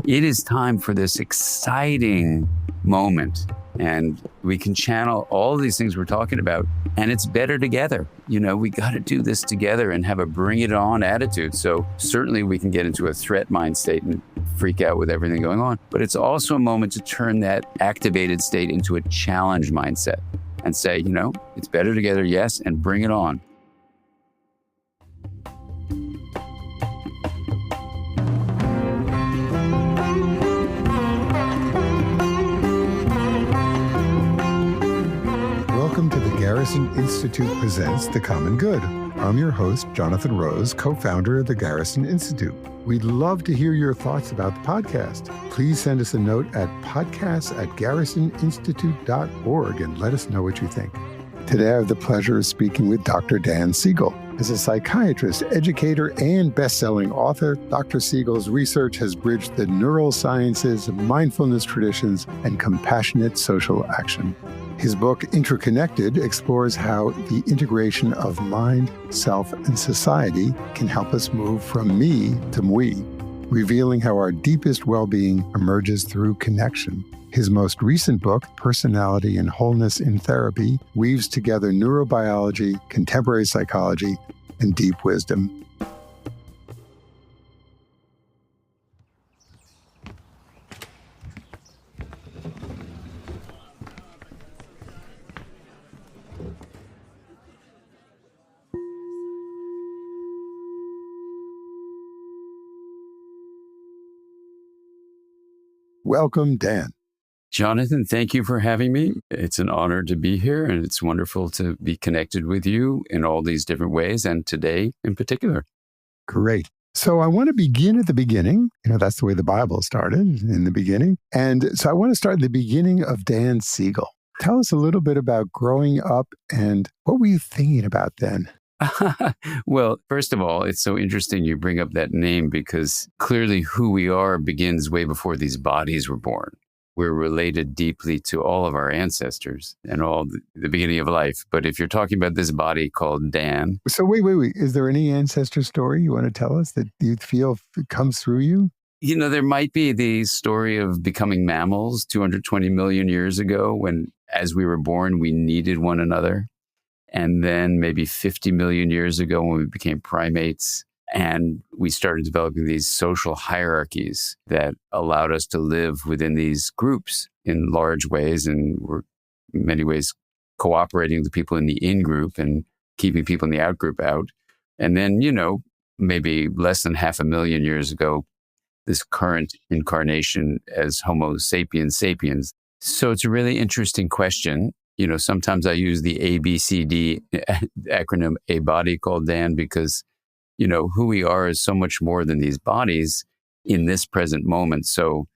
It is time for this exciting moment, and we can channel all these things we're talking about, and it's better together. We got to do this together and have a bring it on attitude. So certainly we can get into a threat mind state and freak out with everything going on, but it's also a moment to turn that activated state into a challenge mindset and say, it's better together, yes, and bring it on. Welcome to the Garrison Institute presents The Common Good. I'm your host, Jonathan Rose, co-founder of the Garrison Institute. We'd love to hear your thoughts about the podcast. Please send us a note at podcasts@garrisoninstitute.org and let us know what you think. Today, I have the pleasure of speaking with Dr. Dan Siegel. As a psychiatrist, educator, and best-selling author, Dr. Siegel's research has bridged the neurosciences, mindfulness traditions, and compassionate social action. His book, Interconnected, explores how the integration of mind, self, and society can help us move from me to we, revealing how our deepest well-being emerges through connection. His most recent book, Personality and Wholeness in Therapy, weaves together neurobiology, contemporary psychology, and deep wisdom. Welcome, Dan. Jonathan, thank you for having me. It's an honor to be here, and it's wonderful to be connected with you in all these different ways, and today in particular. Great. So I want to begin at the beginning. That's the way the Bible started, in the beginning. And so I want to start at the beginning of Dan Siegel. Tell us a little bit about growing up and what were you thinking about then? Well, first of all, it's so interesting you bring up that name because clearly who we are begins way before these bodies were born. We're related deeply to all of our ancestors and all the beginning of life. But if you're talking about this body called Dan. So wait. Is there any ancestor story you want to tell us that you feel comes through you? There might be the story of becoming mammals 220 million years ago when, as we were born, we needed one another. And then maybe 50 million years ago when we became primates and we started developing these social hierarchies that allowed us to live within these groups in large ways. And we're in many ways cooperating with people in the in-group and keeping people in the out-group out. And then, maybe less than 500,000 years ago, this current incarnation as Homo sapiens sapiens. So it's a really interesting question. Sometimes I use the ABCD acronym, a body called Dan, because, who we are is so much more than these bodies in this present moment. So,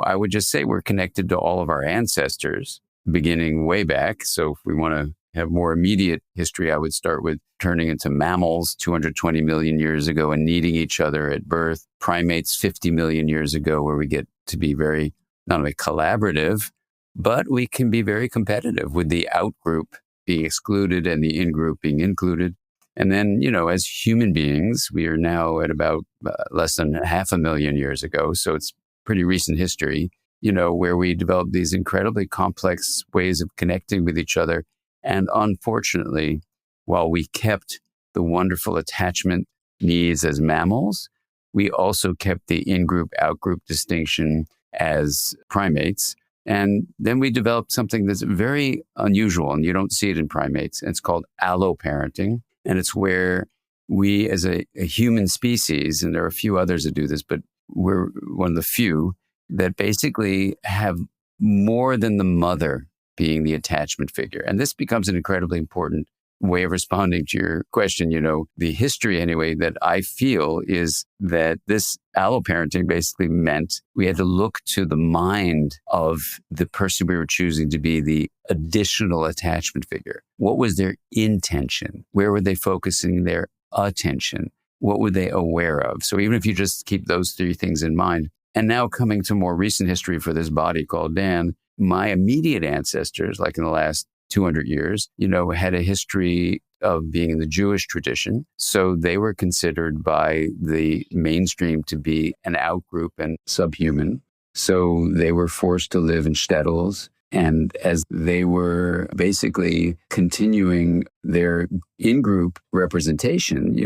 I would just say we're connected to all of our ancestors beginning way back. So if we want to have more immediate history, I would start with turning into mammals 220 million years ago and needing each other at birth. Primates 50 million years ago, where we get to be very, not only collaborative, but we can be very competitive with the out-group being excluded and the in-group being included. And then, as human beings, we are now at about less than 500,000 years ago. So it's pretty recent history, where we developed these incredibly complex ways of connecting with each other. And unfortunately, while we kept the wonderful attachment needs as mammals, we also kept the in-group, out-group distinction as primates. And then we developed something that's very unusual, and you don't see it in primates. It's called alloparenting. And it's where we as a human species, and there are a few others that do this, but we're one of the few that basically have more than the mother being the attachment figure. And this becomes an incredibly important way of responding to your question. The history anyway that I feel is that this alloparenting basically meant we had to look to the mind of the person we were choosing to be the additional attachment figure. What was their intention? Where were they focusing their attention? What were they aware of? So even if you just keep those three things in mind, and now coming to more recent history for this body called Dan, my immediate ancestors, like in the last 200 years, had a history of being in the Jewish tradition. So they were considered by the mainstream to be an outgroup and subhuman. So they were forced to live in shtetls. And as they were basically continuing their in-group representation,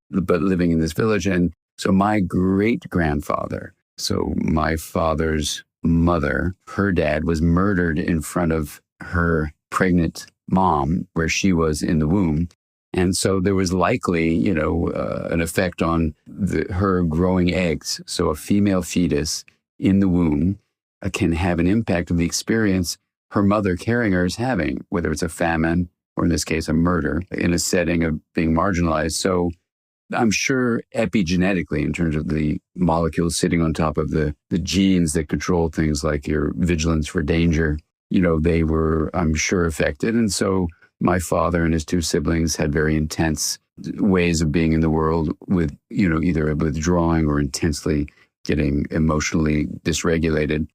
but living in this village. And so my great-grandfather, so my father's mother, her dad was murdered in front of her pregnant mom, where she was in the womb. And so there was likely, an effect on her growing eggs. So a female fetus in the womb can have an impact of the experience her mother carrying her is having, whether it's a famine or in this case, a murder in a setting of being marginalized. So I'm sure epigenetically, in terms of the molecules sitting on top of the genes that control things like your vigilance for danger, they were, I'm sure, affected. And so my father and his two siblings had very intense ways of being in the world with, either withdrawing or intensely getting emotionally dysregulated.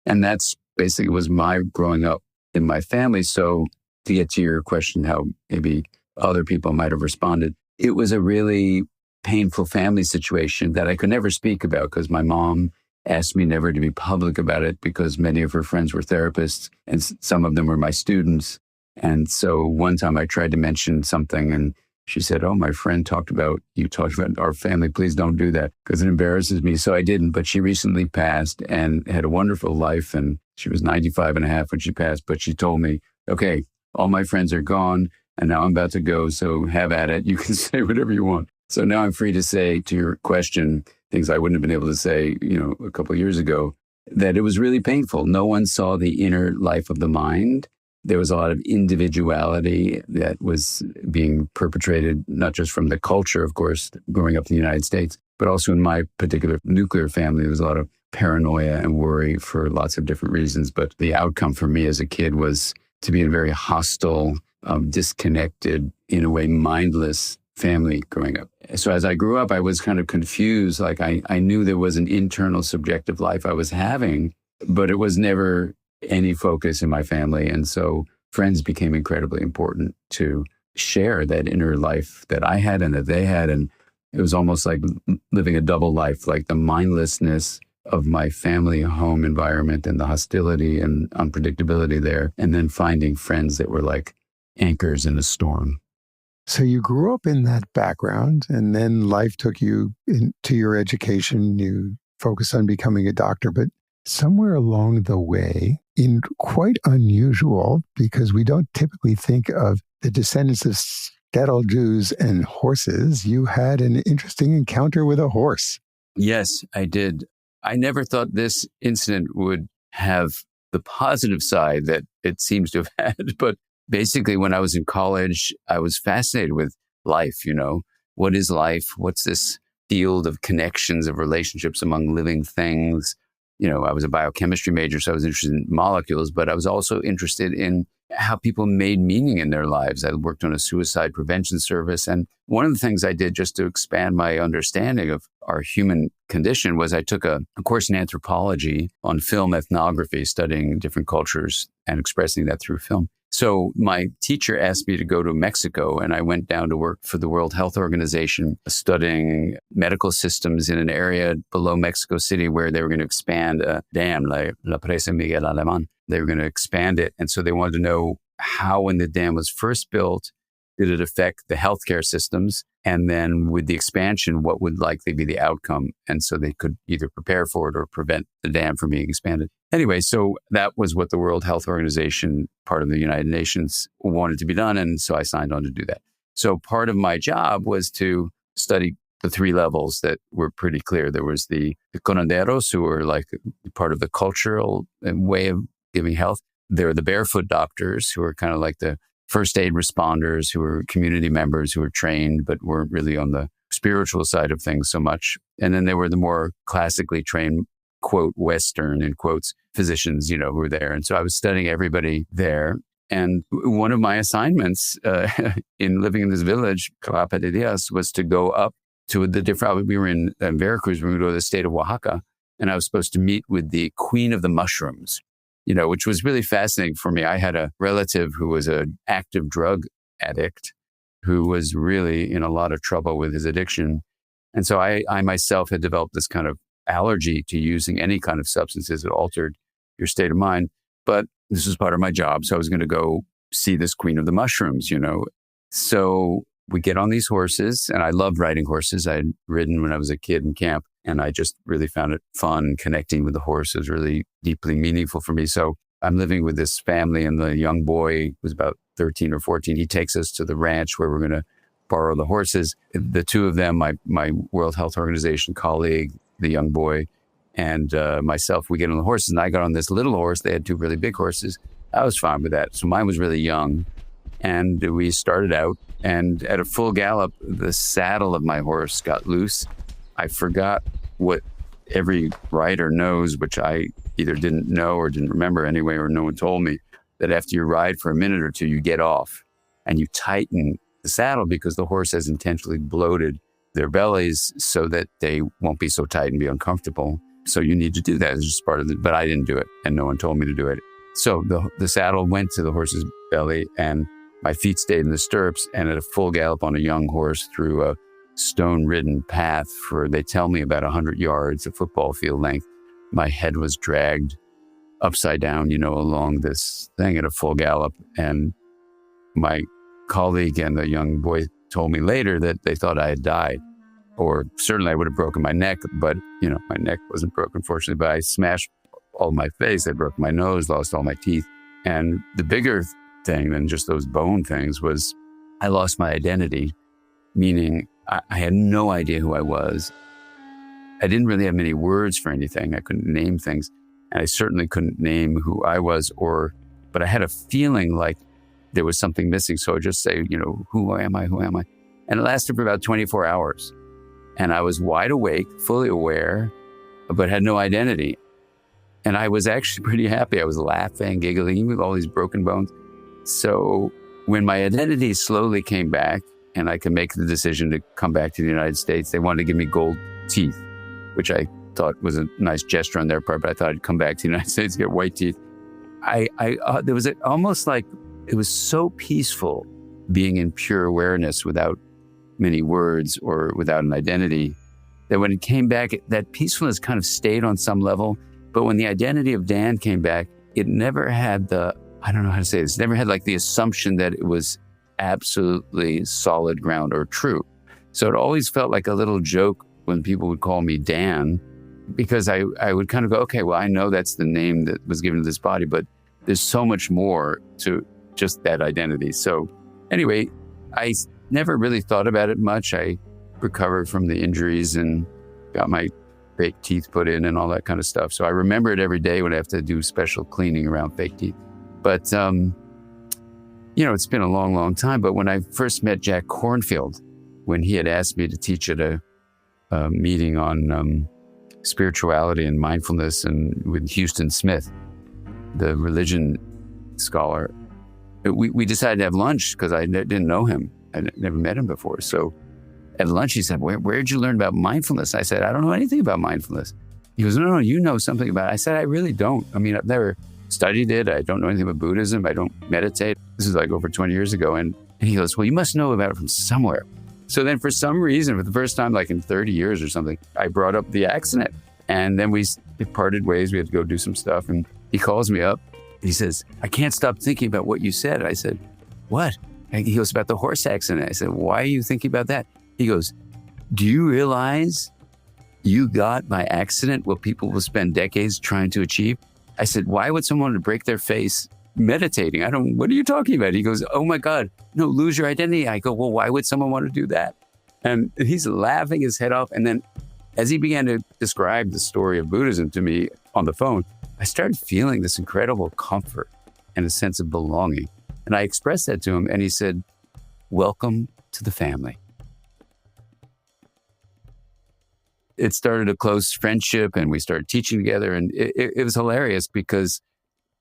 And that's basically was my growing up in my family. So to get to your question, how maybe other people might have responded, it was a really painful family situation that I could never speak about because my mom asked me never to be public about it because many of her friends were therapists and some of them were my students. And so one time I tried to mention something and she said, "Oh, my friend you talked about our family. Please don't do that because it embarrasses me." So I didn't, but she recently passed and had a wonderful life. And she was 95 and a half when she passed. But she told me, "Okay, all my friends are gone and now I'm about to go. So have at it. You can say whatever you want." So now I'm free to say, to your question, things I wouldn't have been able to say, a couple of years ago, that it was really painful. No one saw the inner life of the mind. There was a lot of individuality that was being perpetrated, not just from the culture, of course, growing up in the United States, but also in my particular nuclear family. There was a lot of paranoia and worry for lots of different reasons. But the outcome for me as a kid was to be in a very hostile, disconnected, in a way, mindless family growing up. So as I grew up, I was kind of confused. Like I knew there was an internal subjective life I was having, but it was never any focus in my family. And so friends became incredibly important to share that inner life that I had and that they had. And it was almost like living a double life, like the mindlessness of my family home environment and the hostility and unpredictability there. And then finding friends that were like anchors in a storm. So you grew up in that background and then life took you into your education. You focused on becoming a doctor, but somewhere along the way, in quite unusual, because we don't typically think of the descendants of shtetl Jews and horses, you had an interesting encounter with a horse. Yes, I did. I never thought this incident would have the positive side that it seems to have had. But basically, when I was in college, I was fascinated with life, What is life? What's this field of connections, of relationships among living things? I was a biochemistry major, so I was interested in molecules, but I was also interested in how people made meaning in their lives. I worked on a suicide prevention service. And one of the things I did just to expand my understanding of our human condition was I took a course in anthropology on film ethnography, studying different cultures and expressing that through film. So my teacher asked me to go to Mexico, and I went down to work for the World Health Organization, studying medical systems in an area below Mexico City where they were going to expand a dam, La Presa Miguel Alemán. They were going to expand it. And so they wanted to know how, when the dam was first built, did it affect the healthcare systems? And then with the expansion, what would likely be the outcome? And so they could either prepare for it or prevent the dam from being expanded. Anyway, so that was what the World Health Organization, part of the United Nations, wanted to be done. And so I signed on to do that. So part of my job was to study the three levels that were pretty clear. There was the curanderos, who were like part of the cultural way of giving health. There are the barefoot doctors, who are kind of like the first aid responders, who were community members who were trained, but weren't really on the spiritual side of things so much. And then there were the more classically trained, quote, Western, in quotes, physicians, who were there. And so I was studying everybody there. And one of my assignments in living in this village, Calapa de Diaz, was to go up to the different, we were in Veracruz, we were going to go to the state of Oaxaca. And I was supposed to meet with the queen of the mushrooms, which was really fascinating for me. I had a relative who was an active drug addict who was really in a lot of trouble with his addiction. And so I myself had developed this kind of allergy to using any kind of substances that altered your state of mind. But this was part of my job. So I was going to go see this queen of the mushrooms, you know. So we get on these horses, and I loved riding horses. I had ridden when I was a kid in camp, and I just really found it fun. Connecting with the horse was really deeply meaningful for me. So I'm living with this family, and the young boy was about 13 or 14. He takes us to the ranch where we're going to borrow the horses. The two of them, my World Health Organization colleague, the young boy, and myself, we get on the horses, and I got on this little horse. They had two really big horses. I was fine with that. So mine was really young. And we started out, and at a full gallop, the saddle of my horse got loose. I forgot what every rider knows, which I either didn't know or didn't remember anyway, or no one told me, that after you ride for a minute or two, you get off and you tighten the saddle because the horse has intentionally bloated their bellies so that they won't be so tight and be uncomfortable. So you need to do that. It's just part of it. But I didn't do it, and no one told me to do it. So the saddle went to the horse's belly, and my feet stayed in the stirrups, and at a full gallop on a young horse through a stone-ridden path for, they tell me, about 100 yards, a football field length, my head was dragged upside down, you know, along this thing at a full gallop. And my colleague and the young boy told me later that they thought I had died, or certainly I would have broken my neck, but, you know, my neck wasn't broken, fortunately, but I smashed all my face. I broke my nose, lost all my teeth. And the bigger thing than just those bone things was I lost my identity, meaning I had no idea who I was. I didn't really have many words for anything. I couldn't name things. And I certainly couldn't name who I was, but I had a feeling like there was something missing. So I'd just say, you know, who am I? Who am I? And it lasted for about 24 hours. And I was wide awake, fully aware, but had no identity. And I was actually pretty happy. I was laughing, giggling with all these broken bones. So when my identity slowly came back and I could make the decision to come back to the United States, they wanted to give me gold teeth, which I thought was a nice gesture on their part, but I thought I'd come back to the United States to get white teeth. There was almost like it was so peaceful being in pure awareness without many words or without an identity, that when it came back, that peacefulness kind of stayed on some level. But when the identity of Dan came back, it never had I don't know how to say this, never had like the assumption that it was absolutely solid ground or true. So it always felt like a little joke when people would call me Dan, because I would kind of go, okay, well, I know that's the name that was given to this body, but there's so much more to just that identity. So anyway, I never really thought about it much. I recovered from the injuries and got my fake teeth put in and all that kind of stuff. So I remember it every day when I have to do special cleaning around fake teeth. But, you know, it's been a long, long time. But when I first met Jack Kornfield, when he had asked me to teach at a meeting on spirituality and mindfulness, and with Houston Smith, the religion scholar, we decided to have lunch because I didn't know him. I never met him before. So at lunch, he said, where'd you learn about mindfulness? I said, I don't know anything about mindfulness. He goes, no, you know something about it. I said, I really don't. I mean, I've never studied it. I don't know anything about Buddhism. I don't meditate. This is like over 20 years ago. And he goes, well, you must know about it from somewhere. So then for some reason, for the first time, like in 30 years or something, I brought up the accident. And then we parted ways. We had to go do some stuff. And he calls me up. He says, I can't stop thinking about what you said. I said, what? And he goes, about the horse accident. I said, why are you thinking about that? He goes, do you realize you got by accident what people will spend decades trying to achieve? I said, why would someone want to break their face meditating? What are you talking about? He goes, oh my God, no, lose your identity. I go, well, why would someone want to do that? And he's laughing his head off. And then as he began to describe the story of Buddhism to me on the phone, I started feeling this incredible comfort and a sense of belonging. And I expressed that to him, and he said, welcome to the family. It started a close friendship, and we started teaching together. And it was hilarious because,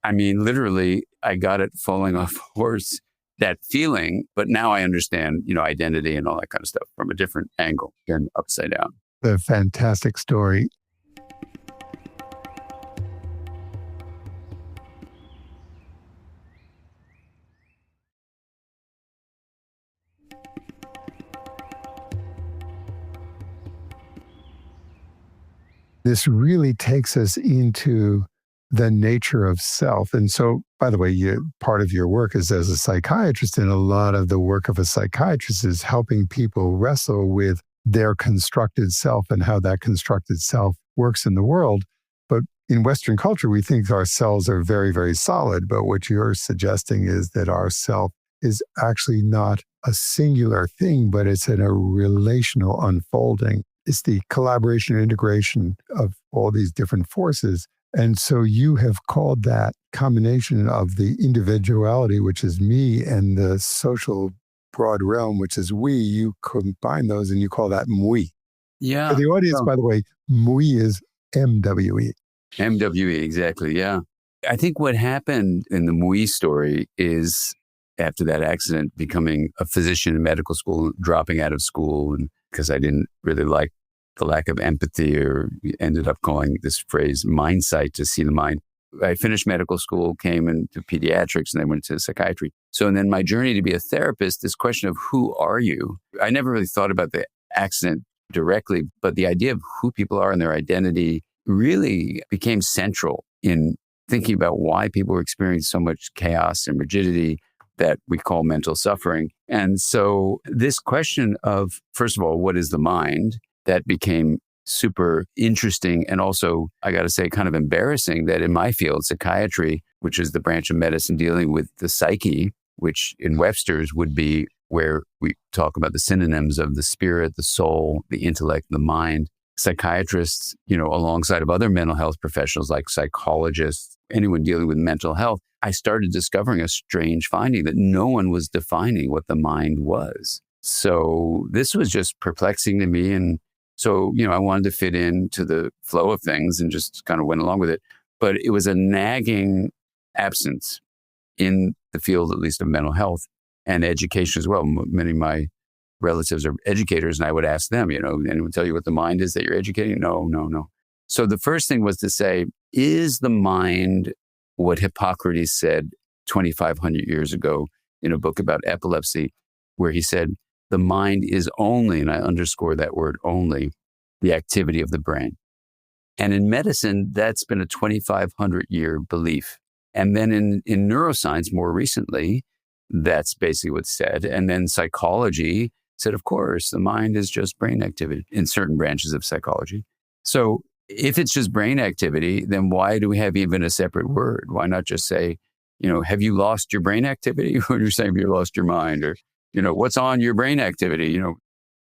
I mean, literally, I got it falling off a horse, that feeling. But now I understand, you know, identity and all that kind of stuff from a different angle than upside down. A fantastic story. This really takes us into the nature of self. And so, by the way, part of your work is as a psychiatrist, and a lot of the work of a psychiatrist is helping people wrestle with their constructed self and how that constructed self works in the world. But in Western culture, we think our selves are very, very solid. But what you're suggesting is that our self is actually not a singular thing, but it's in a relational unfolding. It's the collaboration and integration of all these different forces. And so you have called that combination of the individuality, which is me, and the social broad realm, which is we, you combine those and you call that MWE. For Yeah. the audience, by the way, MWE is MWE. MWE, exactly. Yeah. I think what happened in the MWE story is after that accident, becoming a physician in medical school, dropping out of school, and because I didn't really like the lack of empathy, or ended up calling this phrase mindsight, to see the mind. I finished medical school, came into pediatrics, and then went to psychiatry. So, and then my journey to be a therapist, this question of who are you? I never really thought about the accident directly, but the idea of who people are and their identity really became central in thinking about why people were experiencing so much chaos and rigidity that we call mental suffering. And so this question of, first of all, what is the mind? That became super interesting. And also, I got to say, kind of embarrassing that in my field, psychiatry, which is the branch of medicine dealing with the psyche, which in Webster's would be where we talk about the synonyms of the spirit, the soul, the intellect, the mind. Psychiatrists, alongside of other mental health professionals like psychologists, anyone dealing with mental health, I started discovering a strange finding that no one was defining what the mind was. So this was just perplexing to me. And so, I wanted to fit into the flow of things and just kind of went along with it. But it was a nagging absence in the field, at least of mental health and education as well. Many of my relatives are educators, and I would ask them, anyone tell you what the mind is that you're educating? No. So the first thing was to say, is the mind what Hippocrates said 2,500 years ago in a book about epilepsy, where he said, the mind is only, and I underscore that word only, the activity of the brain. And in medicine, that's been a 2,500-year belief. And then in neuroscience, more recently, that's basically what's said. And then psychology said, of course, the mind is just brain activity in certain branches of psychology. So if it's just brain activity, then why do we have even a separate word? Why not just say, have you lost your brain activity? Or you're saying you lost your mind, or, what's on your brain activity,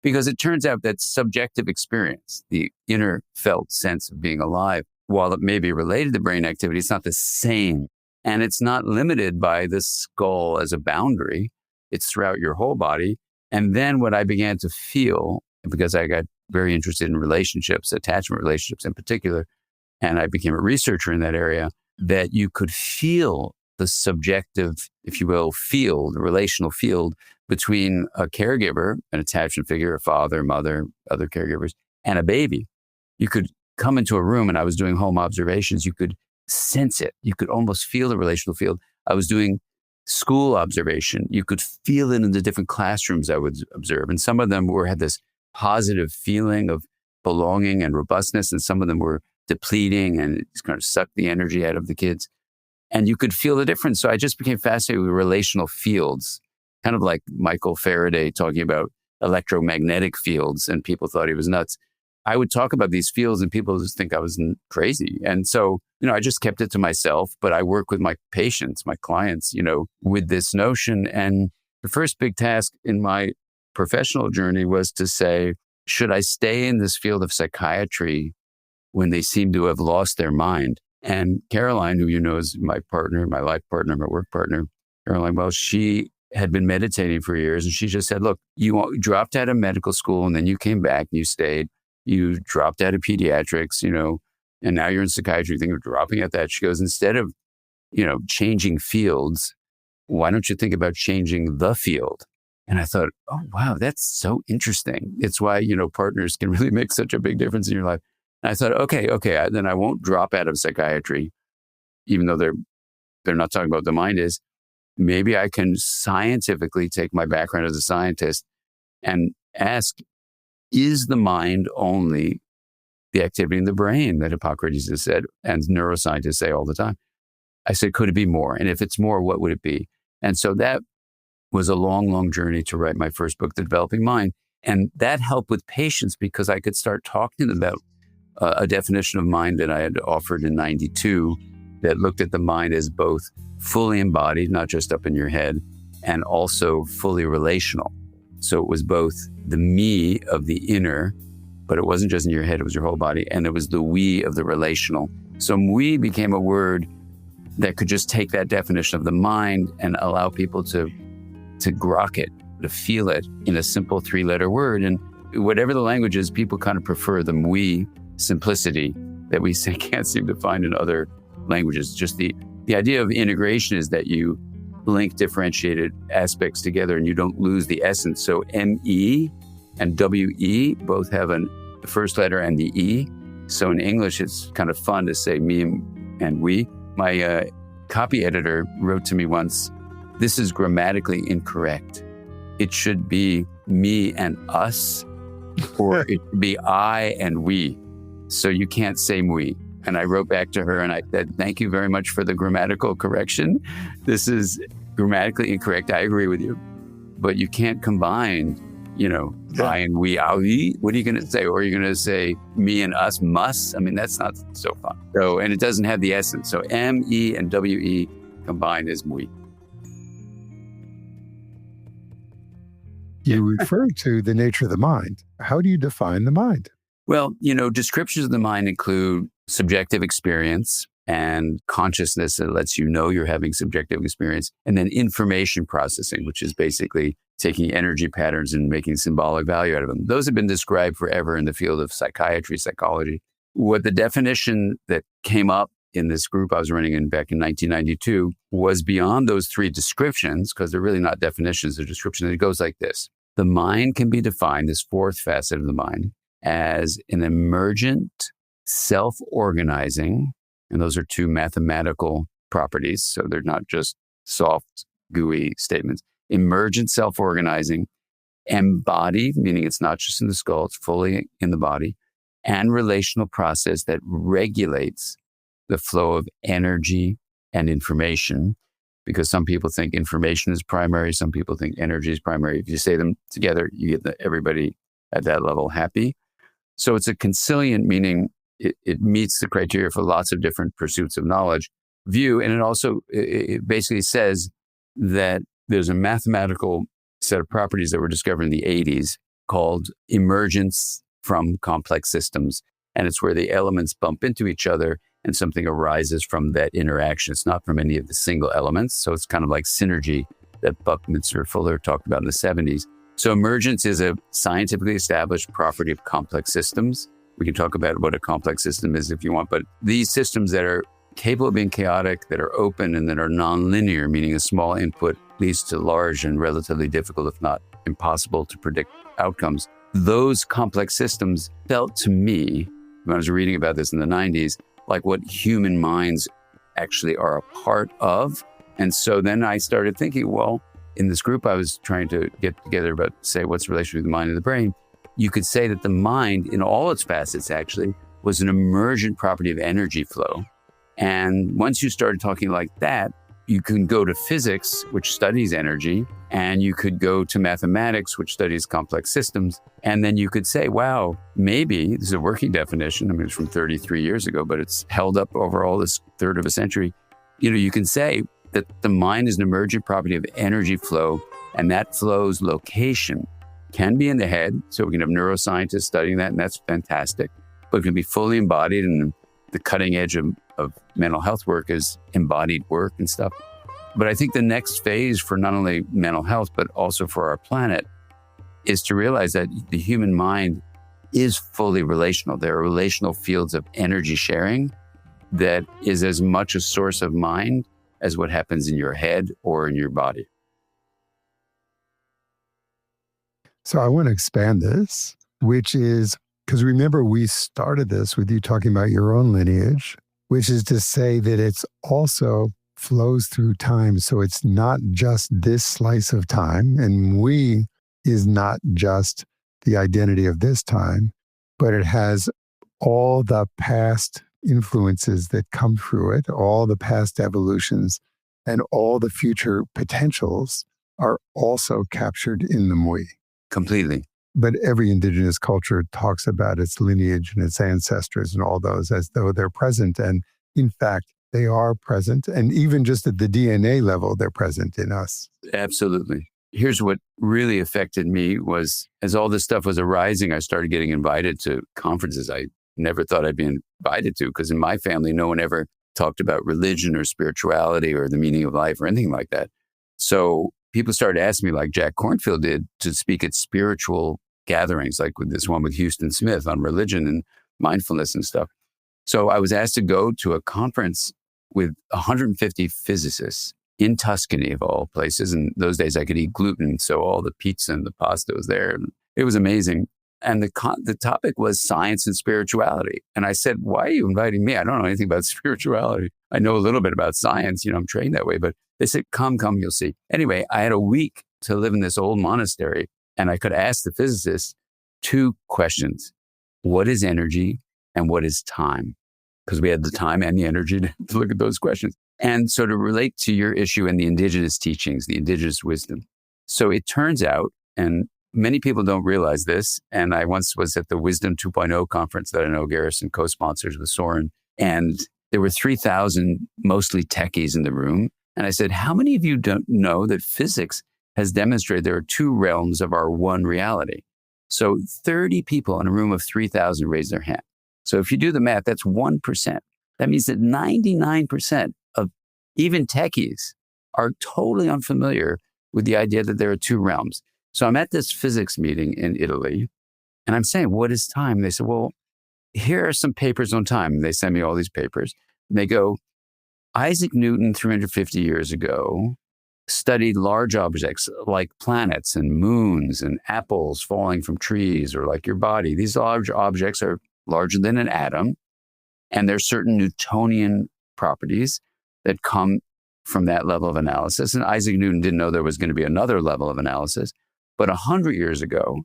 because it turns out that subjective experience, the inner felt sense of being alive, while it may be related to brain activity, it's not the same. And it's not limited by the skull as a boundary. It's throughout your whole body. And then what I began to feel, because I got very interested in relationships, attachment relationships in particular, and I became a researcher in that area, that you could feel the subjective, if you will, field, the relational field between a caregiver, an attachment figure, a father, mother, other caregivers, and a baby. You could come into a room, and I was doing home observations. You could sense it. You could almost feel the relational field. I was doing school observation. You could feel it in the different classrooms I would observe. And some of them had this positive feeling of belonging and robustness, and some of them were depleting and it kind of sucked the energy out of the kids. And you could feel the difference. So I just became fascinated with relational fields, kind of like Michael Faraday talking about electromagnetic fields, and people thought he was nuts. I would talk about these fields and people just think I was crazy. And so, I just kept it to myself, but I work with my patients, my clients, with this notion. And the first big task in my professional journey was to say, should I stay in this field of psychiatry when they seem to have lost their mind? And Caroline, who is my partner, my life partner, my work partner, Caroline, well, she had been meditating for years, and she just said, look, you dropped out of medical school and then you came back and you stayed. You dropped out of pediatrics, and now you're in psychiatry, you think of dropping out that. She goes, instead of, changing fields, why don't you think about changing the field? And I thought, oh, wow, that's so interesting. It's why, partners can really make such a big difference in your life. And I thought, okay, then I won't drop out of psychiatry, even though they're not talking about what the mind is. Maybe I can scientifically take my background as a scientist and ask, is the mind only the activity in the brain that Hippocrates has said and neuroscientists say all the time. I said, could it be more? And if it's more, what would it be? And so that was a long, long journey to write my first book, The Developing Mind. And that helped with patients because I could start talking about a definition of mind that I had offered in 92 that looked at the mind as both fully embodied, not just up in your head, and also fully relational. So it was both the me of the inner, but it wasn't just in your head, it was your whole body, and it was the we of the relational. So we became a word that could just take that definition of the mind and allow people to grok it, to feel it in a simple 3-letter word. And whatever the language is, people kind of prefer the we simplicity that we can't seem to find in other languages. Just the idea of integration is that you link differentiated aspects together and you don't lose the essence. So M-E and W-E both have the first letter and the E. So in English, it's kind of fun to say me and we. My copy editor wrote to me once, this is grammatically incorrect. It should be me and us, or it should be I and we. So you can't say we. And I wrote back to her and I said, thank you very much for the grammatical correction. This is grammatically incorrect. I agree with you. But you can't combine, I and we, I. What are you going to say? Or are you going to say me and us must? I mean, that's not so fun. So, and it doesn't have the essence. So M-E and W-E combined is we. You refer to the nature of the mind. How do you define the mind? Well, descriptions of the mind include subjective experience and consciousness that lets you know you're having subjective experience, and then information processing, which is basically taking energy patterns and making symbolic value out of them. Those have been described forever in the field of psychiatry, psychology. What the definition that came up in this group I was running in back in 1992 was beyond those 3 descriptions, because they're really not definitions, they're descriptions. It goes like this. The mind can be defined, this 4th facet of the mind, as an emergent, self-organizing, and those are 2 mathematical properties, so they're not just soft, gooey statements. Emergent, self-organizing, embodied, meaning it's not just in the skull, it's fully in the body, and relational process that regulates the flow of energy and information, because some people think information is primary, some people think energy is primary. If you say them together, you get everybody at that level happy. So it's a consilient, meaning it meets the criteria for lots of different pursuits of knowledge view. And it basically says that there's a mathematical set of properties that were discovered in the 80s called emergence from complex systems. And it's where the elements bump into each other and something arises from that interaction. It's not from any of the single elements. So it's kind of like synergy that Buckminster Fuller talked about in the 70s. So emergence is a scientifically established property of complex systems. We can talk about what a complex system is if you want, but these systems that are capable of being chaotic, that are open, and that are nonlinear, meaning a small input leads to large and relatively difficult, if not impossible, to predict outcomes. Those complex systems felt to me, when I was reading about this in the 90s, like what human minds actually are a part of. And so then I started thinking, well, in this group I was trying to get together about, say, what's the relation between the mind and the brain? You could say that the mind, in all its facets, actually, was an emergent property of energy flow. And once you started talking like that, you can go to physics, which studies energy, and you could go to mathematics, which studies complex systems. And then you could say, wow, maybe, this is a working definition, I mean, it's from 33 years ago, but it's held up over all this third of a century. You can say that the mind is an emergent property of energy flow, and that flow's location can be in the head. So we can have neuroscientists studying that, and that's fantastic. But it can be fully embodied, and the cutting edge of mental health work is embodied work and stuff. But I think the next phase for not only mental health, but also for our planet, is to realize that the human mind is fully relational. There are relational fields of energy sharing that is as much a source of mind as what happens in your head or in your body. So I want to expand this, which is, because remember, we started this with you talking about your own lineage, which is to say that it's also flows through time. So it's not just this slice of time, and we is not just the identity of this time, but it has all the past influences that come through it, all the past evolutions, and all the future potentials are also captured in the Mui. Completely. But every indigenous culture talks about its lineage and its ancestors and all those as though they're present. And in fact, they are present. And even just at the DNA level, they're present in us. Absolutely. Here's what really affected me was as all this stuff was arising, I started getting invited to conferences I never thought I'd be invited to, because in my family, no one ever talked about religion or spirituality or the meaning of life or anything like that. So people started asking me, like Jack Kornfield did, to speak at spiritual gatherings, like with this one with Houston Smith on religion and mindfulness and stuff. So I was asked to go to a conference with 150 physicists in Tuscany, of all places. In those days, I could eat gluten, so all the pizza and the pasta was there. It was amazing. And the topic was science and spirituality. And I said, why are you inviting me? I don't know anything about spirituality. I know a little bit about science. I'm trained that way. But they said, come, you'll see. Anyway, I had a week to live in this old monastery, and I could ask the physicists 2 questions. What is energy and what is time? Because we had the time and the energy to look at those questions. And so to relate to your issue and the indigenous teachings, the indigenous wisdom. So it turns out, and many people don't realize this, and I once was at the Wisdom 2.0 conference that I know Garrison co-sponsors with Soren, and there were 3,000 mostly techies in the room. And I said, how many of you don't know that physics has demonstrated there are 2 realms of our one reality? So 30 people in a room of 3,000 raised their hand. So if you do the math, that's 1%. That means that 99% of even techies are totally unfamiliar with the idea that there are 2 realms. So I'm at this physics meeting in Italy, and I'm saying, what is time? They said, well, here are some papers on time. And they send me all these papers. And they go, Isaac Newton, 350 years ago, studied large objects like planets and moons and apples falling from trees, or like your body. These large objects are larger than an atom, and there's certain Newtonian properties that come from that level of analysis. And Isaac Newton didn't know there was going to be another level of analysis. But 100 years ago,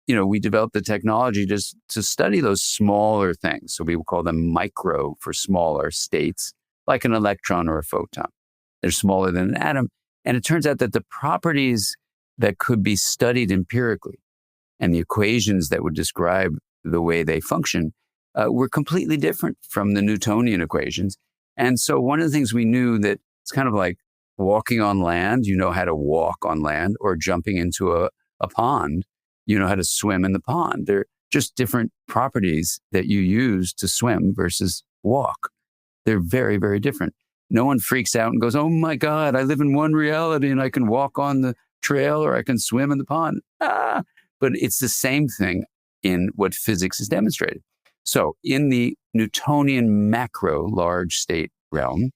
we developed the technology just to study those smaller things. So we will call them micro for smaller states, like an electron or a photon. They're smaller than an atom. And it turns out that the properties that could be studied empirically and the equations that would describe the way they function were completely different from the Newtonian equations. And so one of the things we knew that it's kind of like walking on land, you know how to walk on land, or jumping into a pond, you know how to swim in the pond. They're just different properties that you use to swim versus walk. They're very, very different. No one freaks out and goes, oh my God, I live in one reality and I can walk on the trail or I can swim in the pond. But it's the same thing in what physics has demonstrated. So in the Newtonian macro large state realm,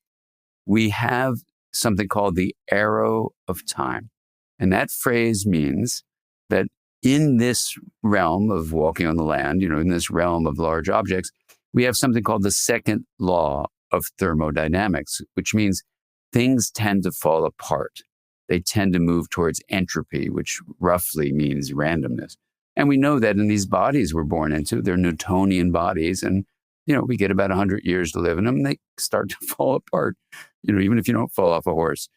we have something called the arrow of time. And that phrase means that in this realm of walking on the land, in this realm of large objects, we have something called the second law of thermodynamics, which means things tend to fall apart. They tend to move towards entropy, which roughly means randomness. And we know that in these bodies we're born into, they're Newtonian bodies. And, we get about 100 years to live in them, and they start to fall apart, even if you don't fall off a horse.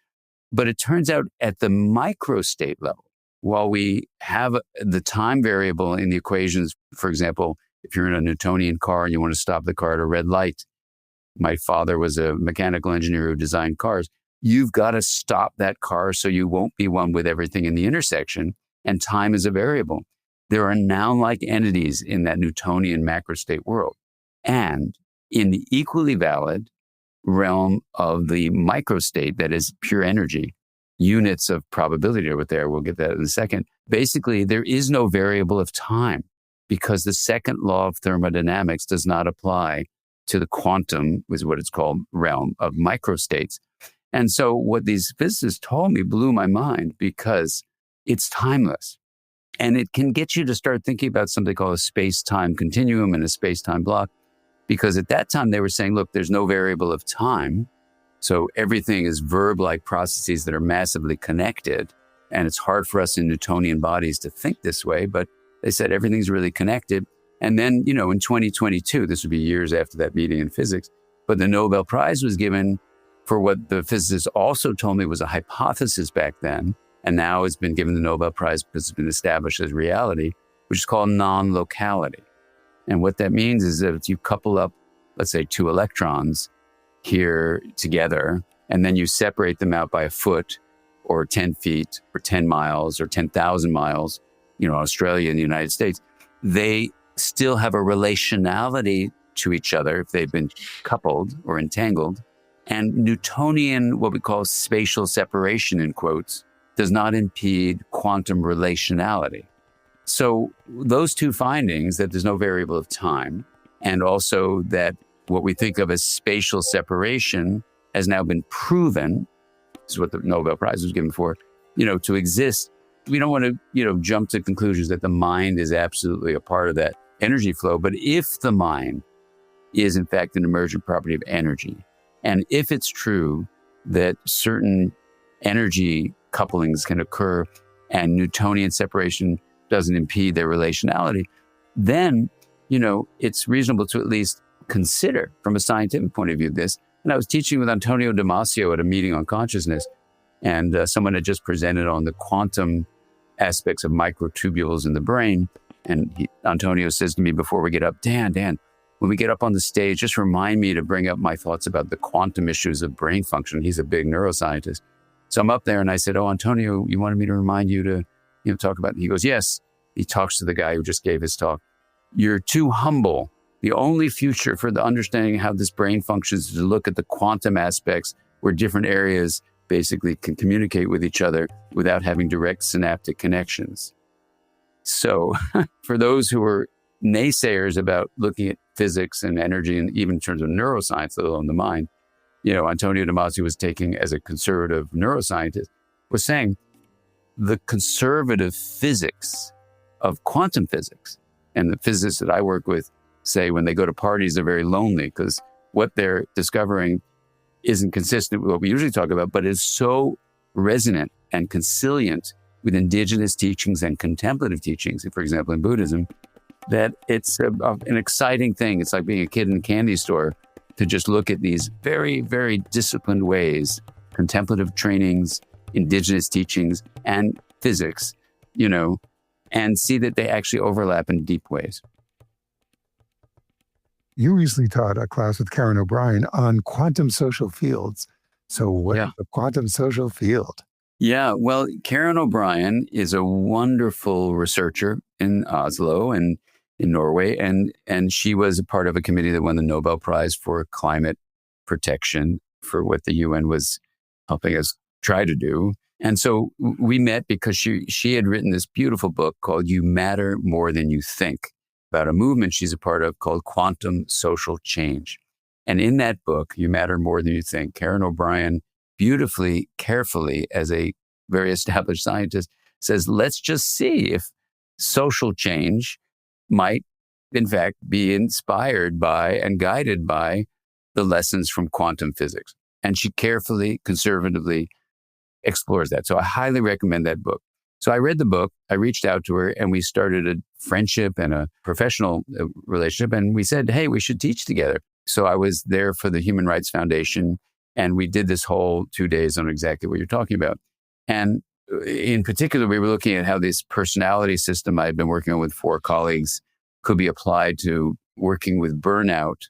But it turns out at the microstate level, while we have the time variable in the equations, for example, if you're in a Newtonian car and you want to stop the car at a red light, my father was a mechanical engineer who designed cars. You've got to stop that car so you won't be one with everything in the intersection, and time is a variable. There are noun-like entities in that Newtonian macrostate world. And in the equally valid realm of the microstate, that is pure energy, units of probability are there. We'll get that in a second. Basically, there is no variable of time because the second law of thermodynamics does not apply to the quantum, is what it's called, realm of microstates. And so what these physicists told me blew my mind because it's timeless. And it can get you to start thinking about something called a space-time continuum and a space-time block. Because at that time, they were saying, look, there's no variable of time. So everything is verb-like processes that are massively connected. And it's hard for us in Newtonian bodies to think this way. But they said everything's really connected. And then, in 2022, this would be years after that meeting in physics, but the Nobel Prize was given for what the physicists also told me was a hypothesis back then, and now has been given the Nobel Prize because it's been established as reality, which is called non-locality. And what that means is that if you couple up, let's say, two electrons here together, and then you separate them out by a foot or 10 feet or 10 miles or 10,000 miles, Australia and the United States, they still have a relationality to each other if they've been coupled or entangled. And Newtonian, what we call spatial separation in quotes, does not impede quantum relationality. So those two findings, that there's no variable of time, and also that what we think of as spatial separation has now been proven, this is what the Nobel Prize was given for, to exist. We don't want to, jump to conclusions that the mind is absolutely a part of that energy flow. But if the mind is in fact an emergent property of energy, and if it's true that certain energy couplings can occur and Newtonian separation doesn't impede their relationality, then, it's reasonable to at least consider from a scientific point of view this. And I was teaching with Antonio Damasio at a meeting on consciousness, and someone had just presented on the quantum aspects of microtubules in the brain. And Antonio says to me before we get up, Dan, when we get up on the stage, just remind me to bring up my thoughts about the quantum issues of brain function. He's a big neuroscientist. So I'm up there and I said, oh, Antonio, you wanted me to remind you to talk about, he goes, yes. He talks to the guy who just gave his talk. You're too humble. The only future for the understanding how this brain functions is to look at the quantum aspects where different areas basically can communicate with each other without having direct synaptic connections. So for those who are naysayers about looking at physics and energy and even in terms of neuroscience, let alone the mind, Antonio Damasio was taking as a conservative neuroscientist, was saying, the conservative physics of quantum physics, and the physicists that I work with say when they go to parties, they're very lonely because what they're discovering isn't consistent with what we usually talk about, but is so resonant and consilient with indigenous teachings and contemplative teachings, for example, in Buddhism, that it's an exciting thing. It's like being a kid in a candy store to just look at these very, very disciplined ways, contemplative trainings, indigenous teachings, and physics, and see that they actually overlap in deep ways. You recently taught a class with Karen O'Brien on quantum social fields. So what is a quantum social field? Yeah, well, Karen O'Brien is a wonderful researcher in Oslo and in Norway, and she was a part of a committee that won the Nobel Prize for climate protection for what the UN was helping us try to do. And so we met because she had written this beautiful book called You Matter More Than You Think, about a movement she's a part of called Quantum Social Change. And in that book, You Matter More Than You Think, Karen O'Brien beautifully, carefully, as a very established scientist, says, let's just see if social change might, in fact, be inspired by and guided by the lessons from quantum physics. And she carefully, conservatively explores that. So I highly recommend that book. So I read the book, I reached out to her, and we started a friendship and a professional relationship. And we said, hey, we should teach together. So I was there for the Human Rights Foundation, and we did this whole 2 days on exactly what you're talking about. And in particular, we were looking at how this personality system I had been working on with 4 colleagues could be applied to working with burnout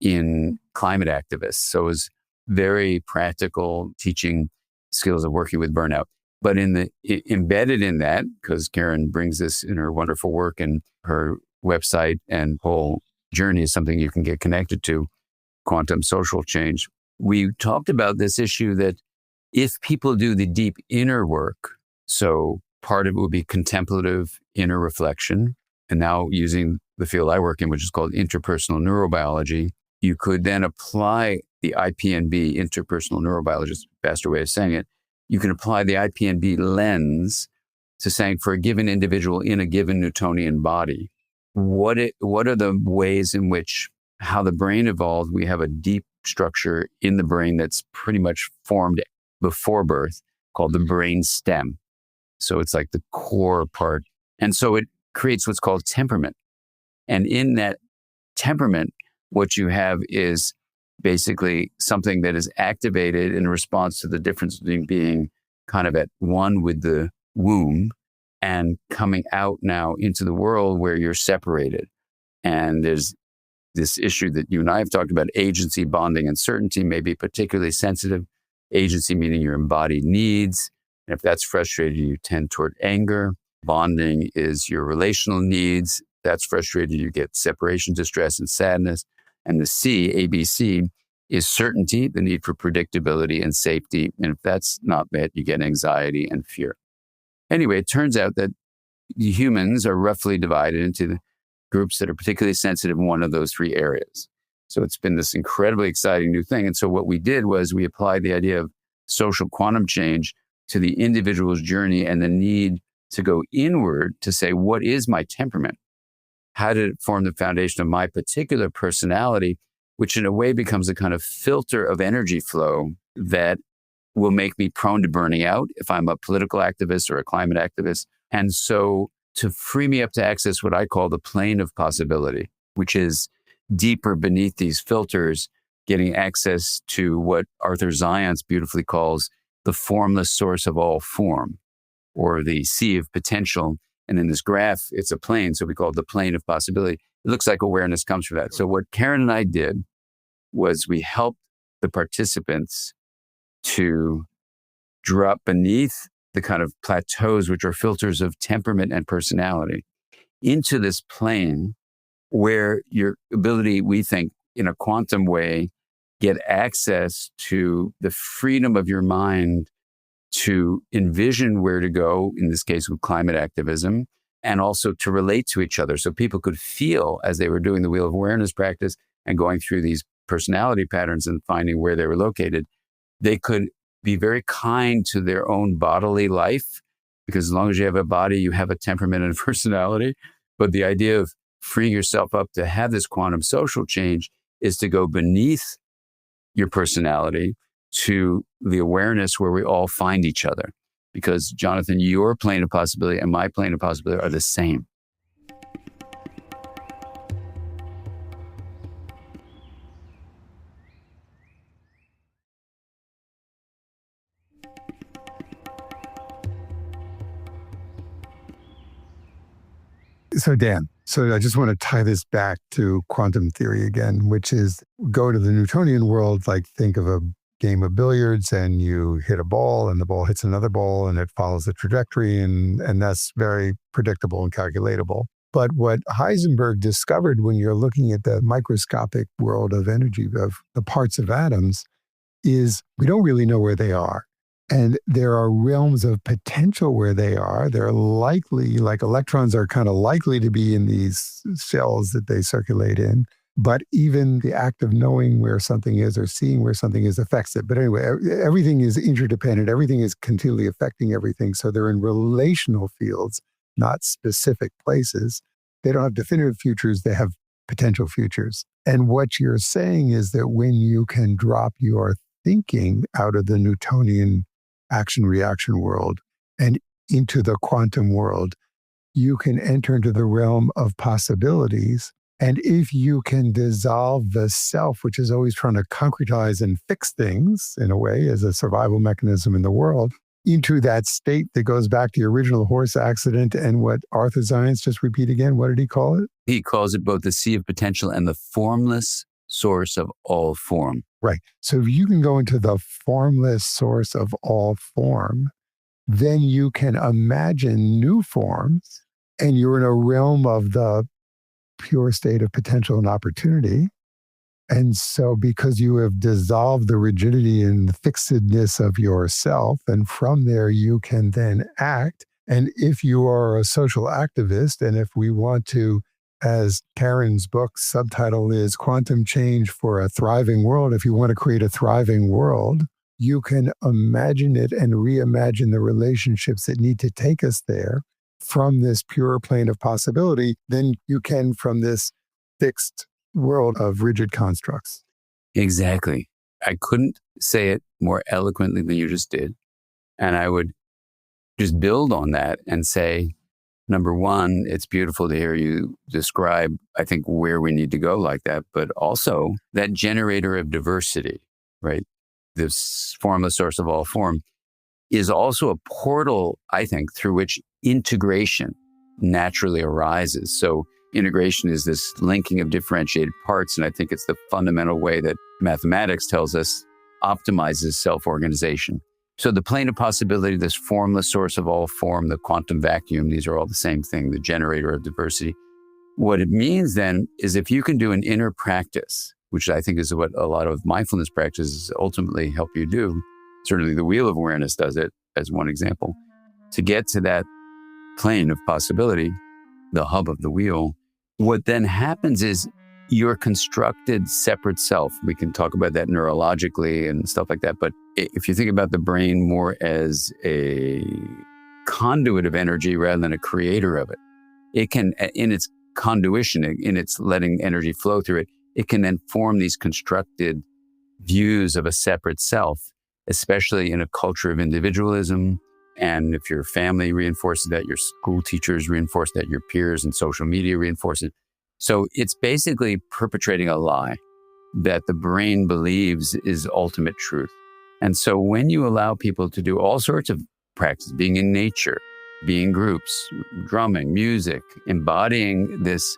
in climate activists. So it was very practical teaching skills of working with burnout. But embedded in that, because Karen brings this in her wonderful work, and her website and whole journey is something you can get connected to, Quantum Social Change. We talked about this issue that if people do the deep inner work, so part of it would be contemplative inner reflection, and now using the field I work in, which is called interpersonal neurobiology, you could then apply the IPNB, interpersonal neurobiology, is a faster way of saying it. You can apply the IPNB lens to saying for a given individual in a given Newtonian body, what are the ways in which how the brain evolved? We have a deep structure in the brain that's pretty much formed before birth called the brain stem. So it's like the core part. And so it creates what's called temperament. And in that temperament, what you have is basically something that is activated in response to the difference between being kind of at one with the womb and coming out now into the world where you're separated. And there's this issue that you and I have talked about, agency, bonding, and certainty may be particularly sensitive. Agency meaning your embodied needs. And if that's frustrated, you tend toward anger. Bonding is your relational needs. That's frustrated, you get separation, distress, and sadness. And the C, ABC, is certainty, the need for predictability and safety. And if that's not met, you get anxiety and fear. Anyway, it turns out that humans are roughly divided into the groups that are particularly sensitive in one of those three areas. So it's been this incredibly exciting new thing. And so what we did was we applied the idea of social quantum change to the individual's journey and the need to go inward to say, what is my temperament? How did it form the foundation of my particular personality, which in a way becomes a kind of filter of energy flow that will make me prone to burning out if I'm a political activist or a climate activist. And so to free me up to access what I call the plane of possibility, which is deeper beneath these filters, getting access to what Arthur Zions beautifully calls the formless source of all form, or the sea of potential. And in this graph, it's a plane, so we call it the plane of possibility. It looks like awareness comes from that. So what Karen and I did was we helped the participants to drop beneath the kind of plateaus, which are filters of temperament and personality, into this plane where your ability, we think, in a quantum way, get access to the freedom of your mind to envision where to go, in this case with climate activism, and also to relate to each other. So people could feel as they were doing the Wheel of Awareness practice and going through these personality patterns and finding where they were located, they could be very kind to their own bodily life, because as long as you have a body, you have a temperament and personality. But the idea of freeing yourself up to have this quantum social change is to go beneath your personality to the awareness where we all find each other. Because Jonathan, your plane of possibility and my plane of possibility are the same. So Dan, I just want to tie this back to quantum theory again, which is go to the Newtonian world, like think of a game of billiards and you hit a ball and the ball hits another ball and it follows the trajectory and that's very predictable and calculatable. But what Heisenberg discovered when you're looking at the microscopic world of energy, of the parts of atoms, is we don't really know where they are. And there are realms of potential where they are. They're likely, like electrons are kind of likely to be in these shells that they circulate in. But even the act of knowing where something is or seeing where something is affects it. But anyway, everything is interdependent. Everything is continually affecting everything. So they're in relational fields, not specific places. They don't have definitive futures. They have potential futures. And what you're saying is that when you can drop your thinking out of the Newtonian action-reaction world and into the quantum world, you can enter into the realm of possibilities. And if you can dissolve the self, which is always trying to concretize and fix things in a way as a survival mechanism in the world, into that state that goes back to the original horse accident and what Arthur Zions, just repeat again, what did he call it? He calls it both the sea of potential and the formless source of all form. Right. So if you can go into the formless source of all form, then you can imagine new forms, and you're in a realm of the pure state of potential and opportunity. And so because you have dissolved the rigidity and the fixedness of yourself, and from there you can then act. And if you are a social activist, and if we want to, as Karen's book subtitle is Quantum Change for a Thriving World, if you want to create a thriving world, you can imagine it and reimagine the relationships that need to take us there from this pure plane of possibility, then you can from this fixed world of rigid constructs. Exactly. I couldn't say it more eloquently than you just did. And I would just build on that and say, number one, it's beautiful to hear you describe, I think, where we need to go like that, but also that generator of diversity, right? This formless source of all form is also a portal, I think, through which integration naturally arises. So integration is this linking of differentiated parts. And I think it's the fundamental way that mathematics tells us optimizes self-organization. So the plane of possibility, this formless source of all form, the quantum vacuum, these are all the same thing, the generator of diversity. What it means then is if you can do an inner practice, which I think is what a lot of mindfulness practices ultimately help you do, certainly the wheel of awareness does it as one example, to get to that plane of possibility, the hub of the wheel, what then happens is your constructed separate self. We can talk about that neurologically and stuff like that. But if you think about the brain more as a conduit of energy rather than a creator of it, it can, in its conduition, in its letting energy flow through it, it can then form these constructed views of a separate self, especially in a culture of individualism. And if your family reinforces that, your school teachers reinforce that, your peers and social media reinforce it. So it's basically perpetrating a lie that the brain believes is ultimate truth. And so when you allow people to do all sorts of practice, being in nature, being in groups, drumming, music, embodying this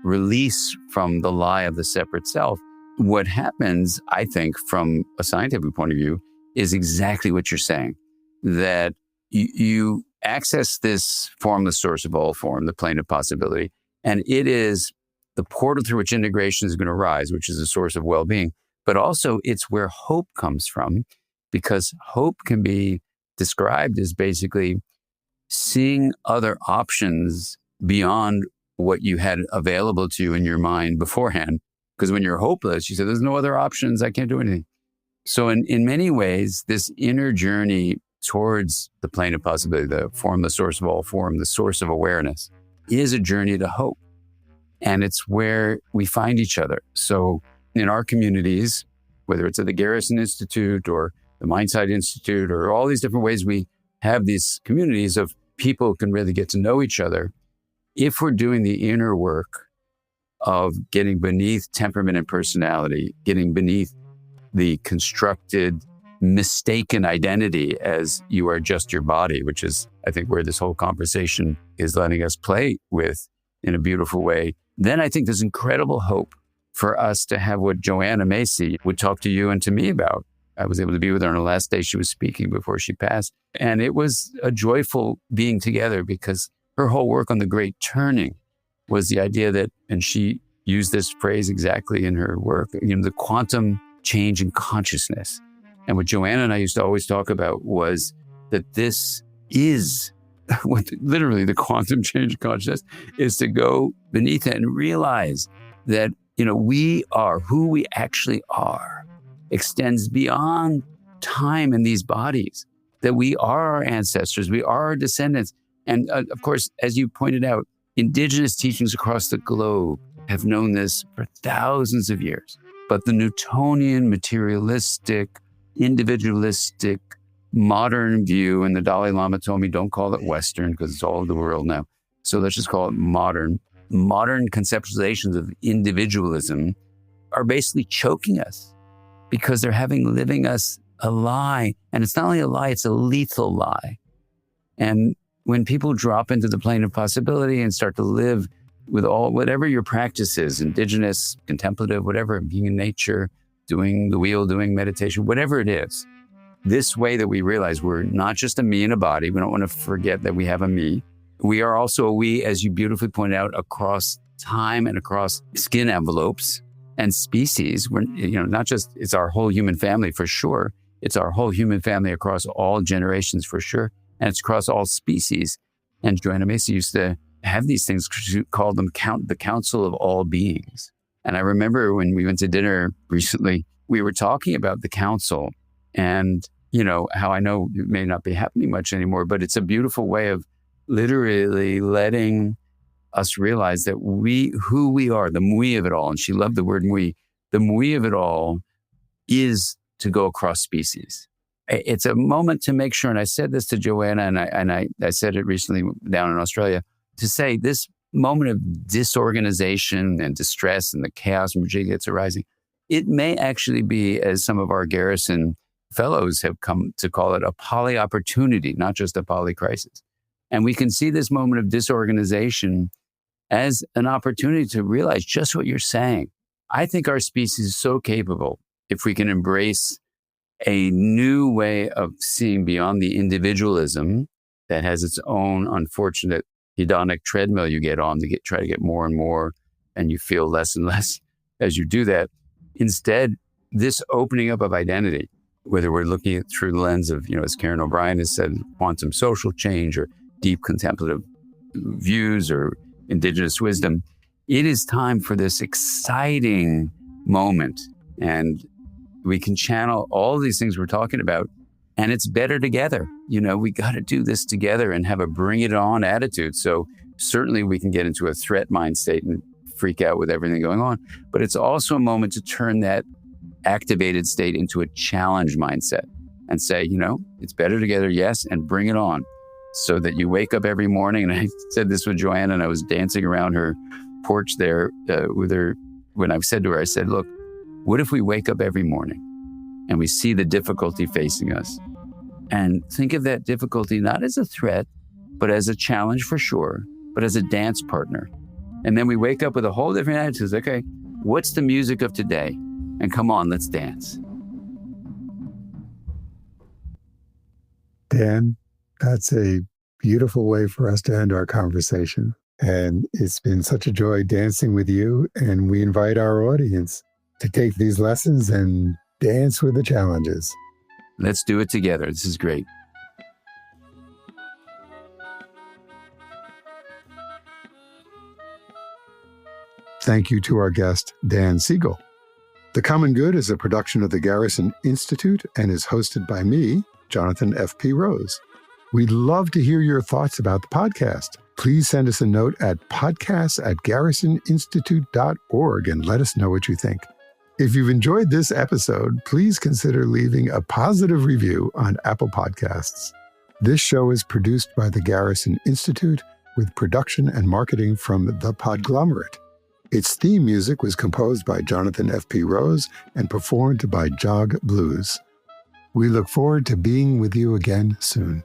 release from the lie of the separate self, what happens, I think, from a scientific point of view, is exactly what you're saying, that you access this formless source of all form, the plane of possibility, and it is the portal through which integration is going to rise, which is a source of well-being, but also it's where hope comes from, because hope can be described as basically seeing other options beyond what you had available to you in your mind beforehand. Because when you're hopeless, you say, there's no other options, I can't do anything. So in many ways, this inner journey towards the plane of possibility, the form, the source of all form, the source of awareness, is a journey to hope. And it's where we find each other. So in our communities, whether it's at the Garrison Institute or the Mindsight Institute or all these different ways we have these communities of people who can really get to know each other, if we're doing the inner work of getting beneath temperament and personality, getting beneath the constructed, mistaken identity as you are just your body, which is, I think, where this whole conversation is letting us play with in a beautiful way, then I think there's incredible hope for us to have what Joanna Macy would talk to you and to me about. I was able to be with her on the last day she was speaking before she passed. And it was a joyful being together because her whole work on the Great Turning was the idea that, and she used this phrase exactly in her work, the quantum change in consciousness. And what Joanna and I used to always talk about was that this is what literally the quantum change in consciousness is, to go beneath it and realize that, we are who we actually are, extends beyond time in these bodies, that we are our ancestors, we are our descendants. And of course, as you pointed out, indigenous teachings across the globe have known this for thousands of years. But the Newtonian, materialistic, individualistic, modern view, and the Dalai Lama told me, don't call it Western because it's all over the world now. So let's just call it modern. Modern conceptualizations of individualism are basically choking us because they're living us a lie. And it's not only a lie, it's a lethal lie. And when people drop into the plane of possibility and start to live with whatever your practice is, indigenous, contemplative, whatever, being in nature, doing the wheel, doing meditation, whatever it is, this way that we realize we're not just a me in a body. We don't want to forget that we have a me. We are also a we, as you beautifully pointed out, across time and across skin envelopes and species. We're, not just, it's our whole human family for sure. It's our whole human family across all generations for sure. And it's across all species. And Joanna Macy used to have these things called them the Council of All Beings. And I remember when we went to dinner recently, we were talking about the council and, how I know it may not be happening much anymore, but it's a beautiful way of literally letting us realize that who we are, the mui of it all. And she loved the word mui. The mui of it all is to go across species. It's a moment to make sure, and I said this to Joanna, and I said it recently down in Australia, to say this moment of disorganization and distress and the chaos and rigidity that's arising, it may actually be, as some of our Garrison fellows have come to call it, a poly opportunity, not just a poly crisis. And we can see this moment of disorganization as an opportunity to realize just what you're saying. I think our species is so capable, if we can embrace a new way of seeing beyond the individualism that has its own unfortunate hedonic treadmill you get on to try to get more and more, and you feel less and less as you do that. Instead, this opening up of identity, whether we're looking at it through the lens of, as Karen O'Brien has said, quantum social change or deep contemplative views or indigenous wisdom, it is time for this exciting moment. And we can channel all these things we're talking about, and it's better together. We got to do this together and have a bring it on attitude. So certainly we can get into a threat mind state and freak out with everything going on, but it's also a moment to turn that activated state into a challenge mindset and say, it's better together, yes, and bring it on. So that you wake up every morning, and I said this with Joanna, and I was dancing around her porch there with her, when I said to her, I said, look, what if we wake up every morning and we see the difficulty facing us and think of that difficulty not as a threat, but as a challenge for sure, but as a dance partner. And then we wake up with a whole different attitude. Okay, what's the music of today? And come on, let's dance. Dan, that's a beautiful way for us to end our conversation. And it's been such a joy dancing with you. And we invite our audience to take these lessons and dance with the challenges. Let's do it together. This is great. Thank you to our guest, Dan Siegel. The Common Good is a production of the Garrison Institute and is hosted by me, Jonathan F.P. Rose. We'd love to hear your thoughts about the podcast. Please send us a note at podcasts@garrisoninstitute.org and let us know what you think. If you've enjoyed this episode, please consider leaving a positive review on Apple Podcasts. This show is produced by the Garrison Institute with production and marketing from The Podglomerate. Its theme music was composed by Jonathan F.P. Rose and performed by Jog Blues. We look forward to being with you again soon.